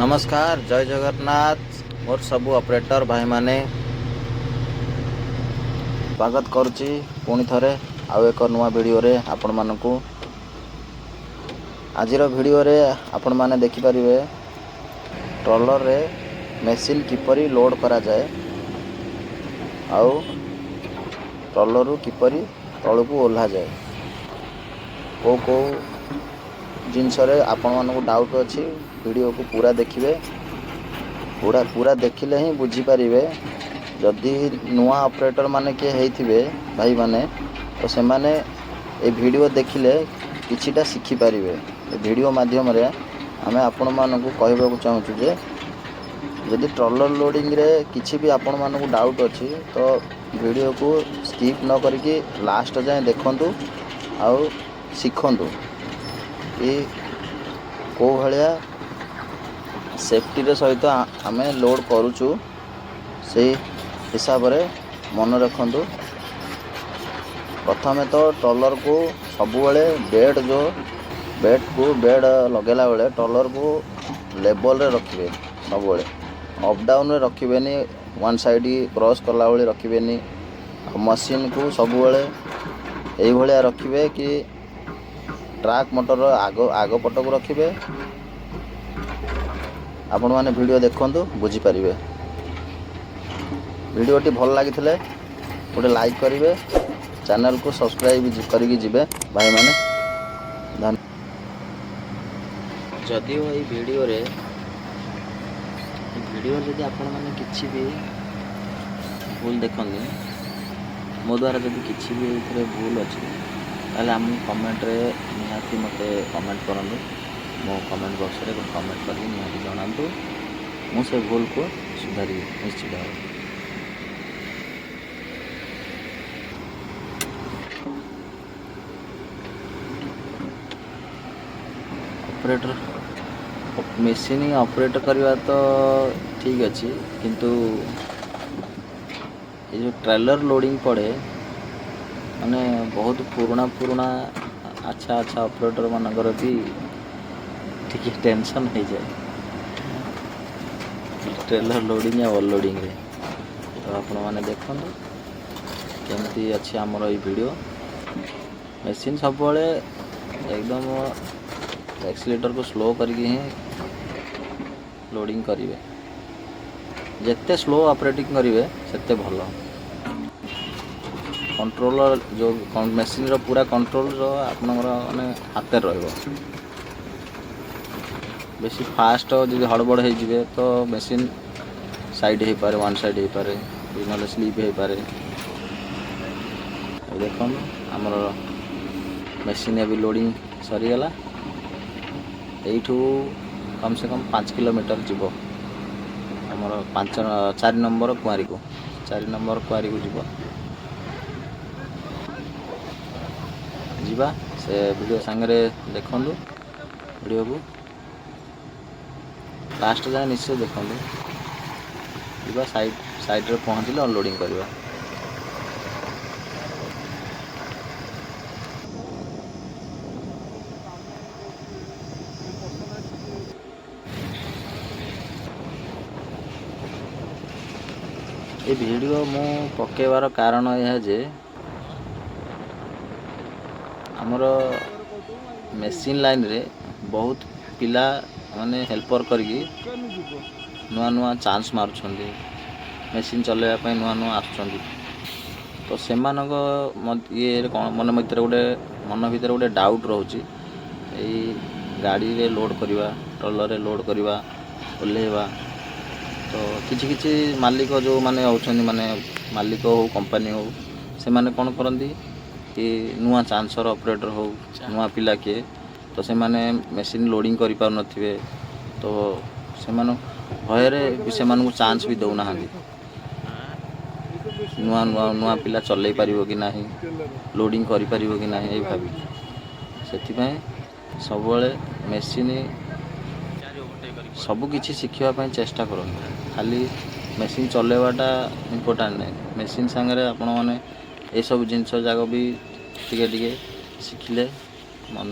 नमस्कार जय जगन्नाथ मोर सबू ऑपरेटर भाई माने स्वागत करुच्ची पुणी थरे आउ एक नुआ वीडियो रे आपण मानकू आजिर वीडियो रे आपण माने देखि परिबे ट्रॉलर रे मशीन किपरि लोड करा जाए आउ ट्रॉलर रु किपरि तळकू ओल्हा जाए को जिनस रे आपण मानकू डाउट अछि वीडियो को पूरा देखिबे पूरा देखिले ही बुझी परिबे जदि नुआ ऑपरेटर माने के हेइथिबे भाई माने तो से माने ए वीडियो देखिले किछिटा शिखि परिबे ए वीडियो माध्यम रे आमे आपण मानकू कहबा चाहूछु जे यदि ट्रॉलर लोडिंग रे किछि भी आपण मानकू डाउट अछि तो वीडियो को स्किप न करके लास्ट जाए देखंतु आउ सिखंतु कि को भलिया सेफ्टी रे सहित आमे लोड करूछु से हिसाब रे मन रखंतु। प्रथमे तो ट्रॉलर को सब बेले बेड लगेला बेले ट्रॉलर को लेवल रे रखिबे सब बेले अप डाउन रे रखिबेनी वन साइड क्रॉस करला बेले रखिबेनी मशीन को सब बेले एई भलिया रखिबे कि ट्रैक मोटर आगो पट को रखिबे। आपण माने वीडियो देखंतु बुझी परिबे वीडियोटी भल लागिथिले गोटे लाइक करिवे चैनल को सब्सक्राइब करिकि जिवे भाई माने जदि एई वीडियो जदि आपण माने किछि भी भूल देखंदी मो द्वारा जदि किछि भी एथिरे भूल अछि ताले हम कमेंट रे निहाती मते कमेंट करंतु मो कमेंट बॉक्स रे कमेंट करी निहाती जणांतु मु से भूल को सुधारी निश्चित भाव। ऑपरेटर मशीन ऑपरेट करवा तो ठीक अच्छी किंतु ये जो ट्रेलर लोडिंग पड़े माने बहुत पुराना अच्छा ऑपरेटर मानकर भी ठीक टेंशन हो जाए ट्रेलर लोडिंग या ओवरलोडिंग रे। तो आपण माने देखंतु केमती अच्छी हमर ई वीडियो मशीन सब बळे एकदम एक्सीलेटर को स्लो करके ही लोडिंग करिवे जेते स्लो ऑपरेटिंग करिवे सेते भलो कंट्रोलर जो मशीन रो पूरा कंट्रोल जो आपनकर माने हाथ रहइबो बेसी फास्ट जो हड़बड़ हो जिवे तो मशीन साइड हो पारे वन साइड हो पारे न स्लीप हो पारे। देखो आमर मशीन अभी लोडिंग सरीगला एठू कम से कम 5 किलोमीटर जीव आमर 4 नंबर कुआरी को 4 नंबर कुआरी को जीवा से वीडियो सांगरे देखंतु वीडियो को लास्ट जाए निश्चय देखंतु जीवा साइड रे पहुँचले अनलोडिंग करवा। ये वीडियो मु पकेबार कारण यह जे हमर मशीन लाइन रे बहुत पिला माने हेल्पर करके नुआ चांस मारुछंदी मशीन चलेवा नुआ आसुछंदी तो सेमानक ये मन भीतर गोटे डाउट रोचे यही गाड़ी रे लोड करवा ट्रॉलर रे लोड करवा ओल्हेवा तो किछि मालिक जो माने होछंदी माने मालिक हो कंपनी हो से माने कोन करंदी कि नुआ चांसर ऑपरेटर हो नुआ पिला के तो से माने मशीन लोडिंग करि पार नथिबे तो से माने भयरे से मानू चांस भी दौना नुआ पिला चलै पारिबो कि नाही लोडिंग करि पारिबो कि नाही ए भाबी सेति पय सब बेले मशीन सब किछि शिखिबा पय चेष्टा करो खाली मशीन चलेवाटा इम्पोर्टेंट नहीं मशीन सांगरे आपण माने ए सब जिंस जाक भी टिके शिखिले मन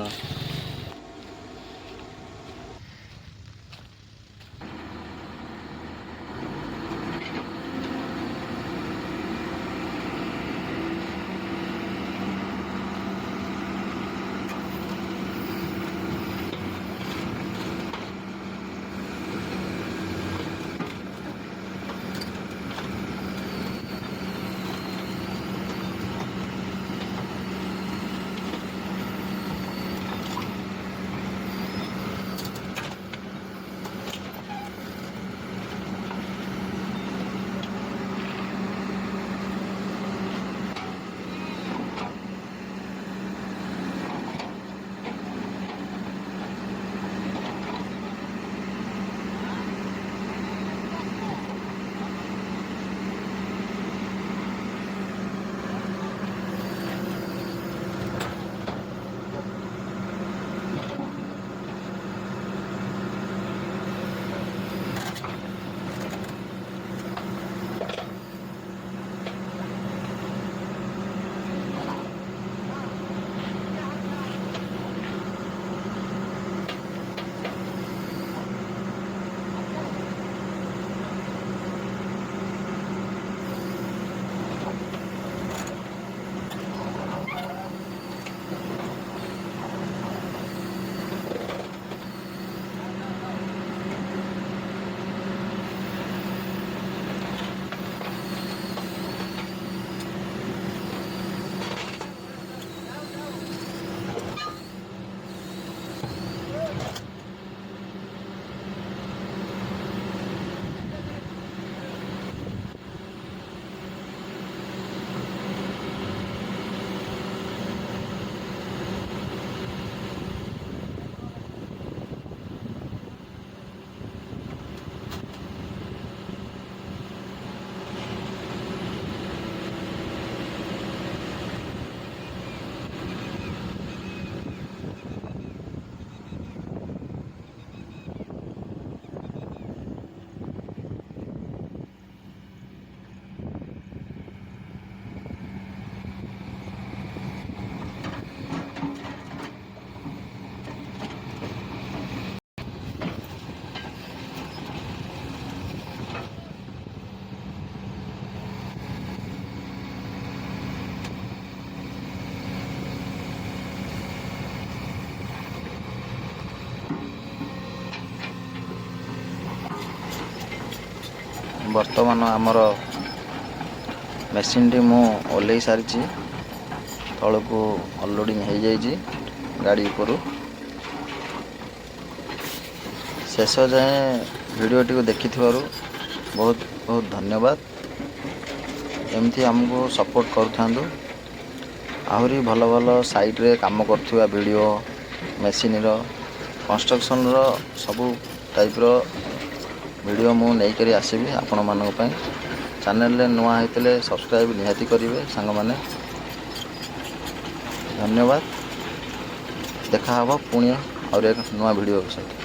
ବର୍ତ୍ତମାନ ଆମର ମେସିନ୍ଟି ମୁଁ ଓହ୍ଲେଇ ସାରିଛି, ତଳକୁ ଅନଲୋଡ଼ିଂ ହେଇଯାଇଛି ଗାଡ଼ି ଉପରୁ। ଶେଷ ଯାଏଁ ଭିଡ଼ିଓଟିକୁ ଦେଖିଥିବାରୁ ବହୁତ ବହୁତ ଧନ୍ୟବାଦ। ଏମିତି ଆମକୁ ସପୋର୍ଟ କରୁଥାନ୍ତୁ। ଆହୁରି ଭଲ ଭଲ ସାଇଟ୍ରେ କାମ କରୁଥିବା ଭିଡ଼ିଓ, ମେସିନ୍ର କନଷ୍ଟ୍ରକ୍ସନ୍ର ସବୁ ଟାଇପ୍ର ଭିଡ଼ିଓ ମୁଁ ନେଇକରି ଆସିବି ଆପଣମାନଙ୍କ ପାଇଁ। ଚ୍ୟାନେଲରେ ନୂଆ ହେଇଥିଲେ ସବସ୍କ୍ରାଇବ୍ ନିହାତି କରିବେ ସାଙ୍ଗମାନେ। ଧନ୍ୟବାଦ। ଦେଖା ହେବ ପୁଣି ଆହୁରି ଏକ ନୂଆ ଭିଡ଼ିଓ ସହିତ।